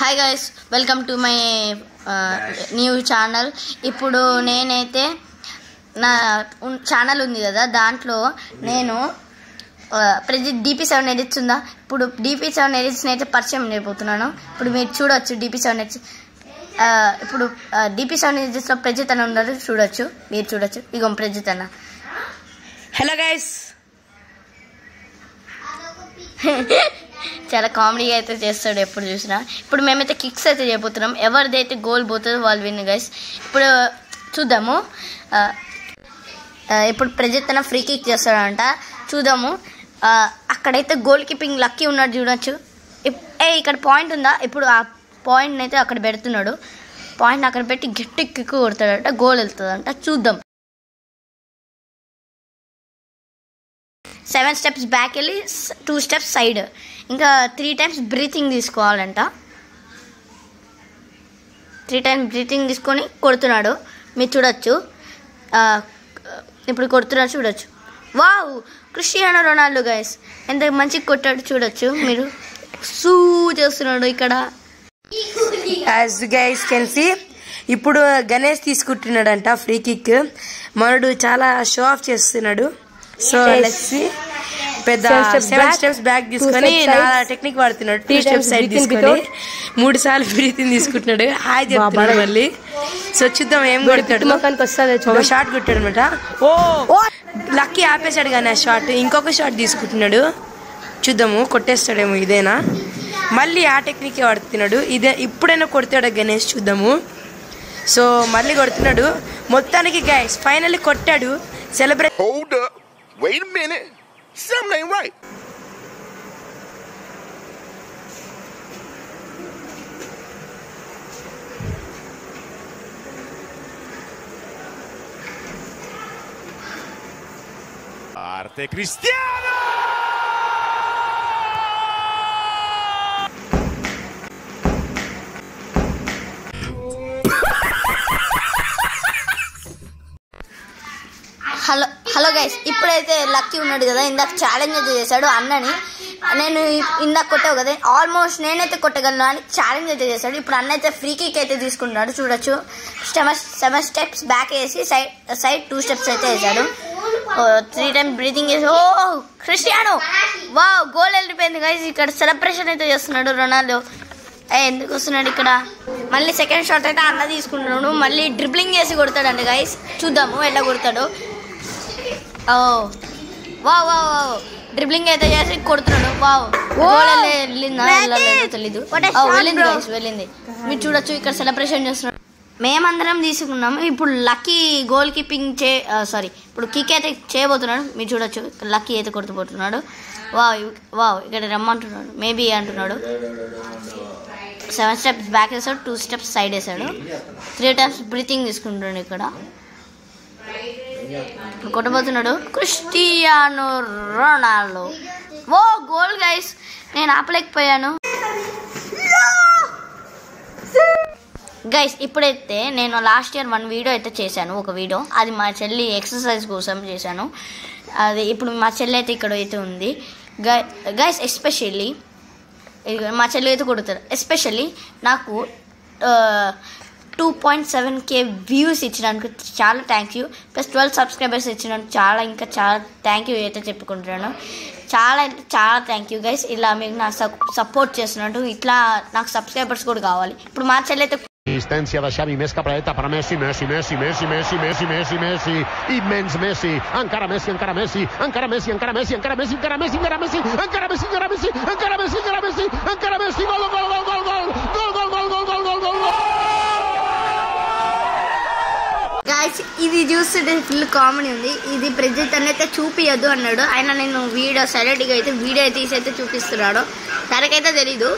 Hi guys, welcome to my new channel. ఇప్పుడు నేనైతే నా ఛానల్ ఉంది కదా, దాంట్లో నేను DP7 ఎడిట్స్ ఉందా, ఇప్పుడు DP7 ఎడిట్స్ని అయితే పరిచయం చేయబోతున్నాను. ఇప్పుడు మీరు చూడవచ్చు DP7 ఎడిట్స్. ఇప్పుడు DP7 ఎడిట్స్లో ప్రజిత్ అన్న ఉన్నారు, చూడొచ్చు, మీరు చూడొచ్చు. ఇగో ప్రజిత్ అన్న. Hello guys. చాలా కామెడీగా అయితే చేస్తాడు ఎప్పుడు చూసినా. ఇప్పుడు మేమైతే కిక్స్ అయితే చేయబోతున్నాం. ఎవరిదైతే గోల్ పోతుందో వాళ్ళు విన్ గైస్. ఇప్పుడు చూద్దాము. ఇప్పుడు ప్రజిత్ అన్న ఫ్రీ కిక్ చేస్తాడంట, చూద్దాము. అక్కడైతే గోల్ కీపింగ్ లక్కీ ఉన్నాడు, చూడొచ్చు. ఇక్కడ పాయింట్ ఉందా, ఇప్పుడు ఆ పాయింట్ని అయితే అక్కడ పెడుతున్నాడు. పాయింట్ అక్కడ పెట్టి గట్టి కిక్ కొడతాడంట, గోల్ వెళ్తుందంట. చూద్దాం. 7 స్టెప్స్ బ్యాక్ వెళ్ళి 2 స్టెప్స్ సైడ్, ఇంకా 3 టైమ్స్ బ్రీతింగ్ తీసుకోవాలంట. 3 టైమ్స్ బ్రీతింగ్ తీసుకొని కొడుతున్నాడు, మీరు చూడొచ్చు. ఇప్పుడు కొడుతున్నాడు, చూడొచ్చు. వావ్, క్రిస్టియానో రొనాల్డో గైస్, ఎంత మంచిగా కొట్టాడు చూడొచ్చు మీరు. సూ చేస్తున్నాడు ఇక్కడ. యాజ్ గైస్ కెన్ సీ, ఇప్పుడు గణేష్ తీసుకుంటున్నాడంట ఫ్రీ కిక్. మనడు చాలా షో ఆఫ్ చేస్తున్నాడు. So let's see. పెద్ద 7 స్టెప్స్ బ్యాక్ తీసుకొని నా టెక్నిక్ వాడుతున్నాడు. 2 స్టెప్స్ సైడ్ తీసుకొని 3 సార్లు బ్రీతింగ్ తీసుకుంటున్నాడు. హాయ్ చెప్తున్నాడు మళ్ళీ. సో చూద్దాం ఏం కొడతాడు. ఒక షాట్ కొట్టాడు అనమాట. ఓ లక్కీ ఆపేశాడు కానీ ఆ షాట్. ఇంకొక షాట్ తీసుకుంటున్నాడు, చూద్దాము కొట్టేస్తాడేమో. ఇదేనా, మళ్ళీ ఆ టెక్నికే వాడుతున్నాడు. ఇదే ఇప్పుడైనా కొడతాడు గణేష్, చూద్దాము. సో మళ్ళీ కొడుతున్నాడు. మొత్తానికి గైస్ ఫైనల్లీ కొట్టాడు. Celebrate. Wait a minute. Something ain't right. Arte Cristiano! Hello guys, ఇప్పుడైతే లక్కీ ఉన్నాడు కదా, ఇందాక ఛాలెంజ్ అయితే చేశాడు అన్నని. నేను ఇందాక కొట్టావు కదా, ఆల్మోస్ట్ నేనైతే కొట్టగలను అని ఛాలెంజ్ అయితే చేశాడు. ఇప్పుడు అన్న అయితే ఫ్రీ కిక్ అయితే తీసుకుంటున్నాడు, చూడొచ్చు. 7 స్టెప్స్ బ్యాక్ వేసి సైడ్ 2 స్టెప్స్ అయితే వేసాడు. 3 టైమ్స్ బ్రీతింగ్ చేసి, ఓ క్రిస్టియానో, వా గోల్ వెళ్ళిపోయింది గైస్. ఇక్కడ సెలబ్రేషన్ అయితే చేస్తున్నాడు రొనాల్డో. ఎందుకు వస్తున్నాడు ఇక్కడ. మళ్ళీ సెకండ్ షాట్ అయితే అన్న తీసుకుంటున్నాడు. మళ్ళీ డ్రిబ్లింగ్ చేసి కొడతాడండి గైస్, చూద్దాము ఎలా కొడతాడు. వావ్ వావ్ వావ్, డ్రిబ్లింగ్ అయితే చేసి కొడుతున్నాడు. వావ్, గోల్ వెళ్ళిందా వెళ్ళలేదో తెలీదు. వెళ్ళింది గైస్, వెళ్ళింది. మీరు చూడొచ్చు, ఇక్కడ సెలబ్రేషన్ చేస్తున్నాడు. మేమందరం తీసుకున్నాము. ఇప్పుడు లక్కీ గోల్ కీపింగ్ ఇప్పుడు కిక్ అయితే చేయబోతున్నాడు, మీరు చూడొచ్చు. లక్కీ అయితే కొడుతుపోతున్నాడు. వావ్ వావ్, ఇక్కడ రమ్మంటున్నాడు, మేబీ అంటున్నాడు. 7 స్టెప్స్ బ్యాక్ వేసాడు, 2 స్టెప్స్ సైడ్ వేసాడు. 3 టైమ్స్ బ్రీతింగ్ తీసుకుంటున్నాడు ఇక్కడ. ఇప్పుడు కొట్టబోతున్నాడు క్రిస్టియానో రొనాల్డో. ఓ గోల్ గైస్, నేను ఆపలేకపోయాను గైస్. ఇప్పుడైతే నేను లాస్ట్ ఇయర్ 1 వీడియో అయితే చేశాను, ఒక వీడియో. అది మా చెల్లి ఎక్సర్సైజ్ కోసం చేశాను. అది ఇప్పుడు మా చెల్లి అయితే ఇక్కడ అయితే ఉంది గైస్. ఎస్పెషల్లీ మా చెల్లి అయితే కొడుతారు. ఎస్పెషల్లీ నాకు 2.7K వ్యూస్ ఇచ్చినందుకు చాలా థ్యాంక్ యూ. ప్లస్ 12 సబ్స్క్రైబర్స్ ఇచ్చినందుకు ఇంకా చాలా థ్యాంక్ యూ అయితే చెప్పుకుంటున్నాను. చాలా థ్యాంక్ యూ గైస్. ఇలా మీరు నాకు సపోర్ట్ చేస్తున్నట్టు ఇట్లా నాకు సబ్స్క్రైబర్స్ కూడా కావాలి. ఇప్పుడు మా చెల్లి అయితే Asistencia da Xavi, més cap a la dreta per a Messi, Messi, immens Messi, encara Messi, encara Messi, encara Messi, encara Messi, encara Messi, encara Messi, encara Messi, encara Messi, encara Messi, encara Messi, encara Messi, encara Messi, gol, gol, gol, gol, gol, gol, gol, gol, gol, gol, gol, gol. Guys, ఇది చూస్తుంటే full comedy ఉంది. ఇది ప్రజిత్ అయితే చూపియద్దు అన్నాడు ఆయన. నేను video సైలెంట్గా అయితే వీడియో తీసి అయితే చూపిస్తున్నాడు. తనకైతే తెలీదు,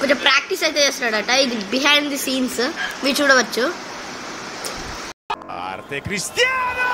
కొంచెం ప్రాక్టీస్ అయితే చేస్తున్నాడట. ఇది బిహైండ్ ది సీన్స్, మీరు చూడవచ్చు. Arte Cristiano!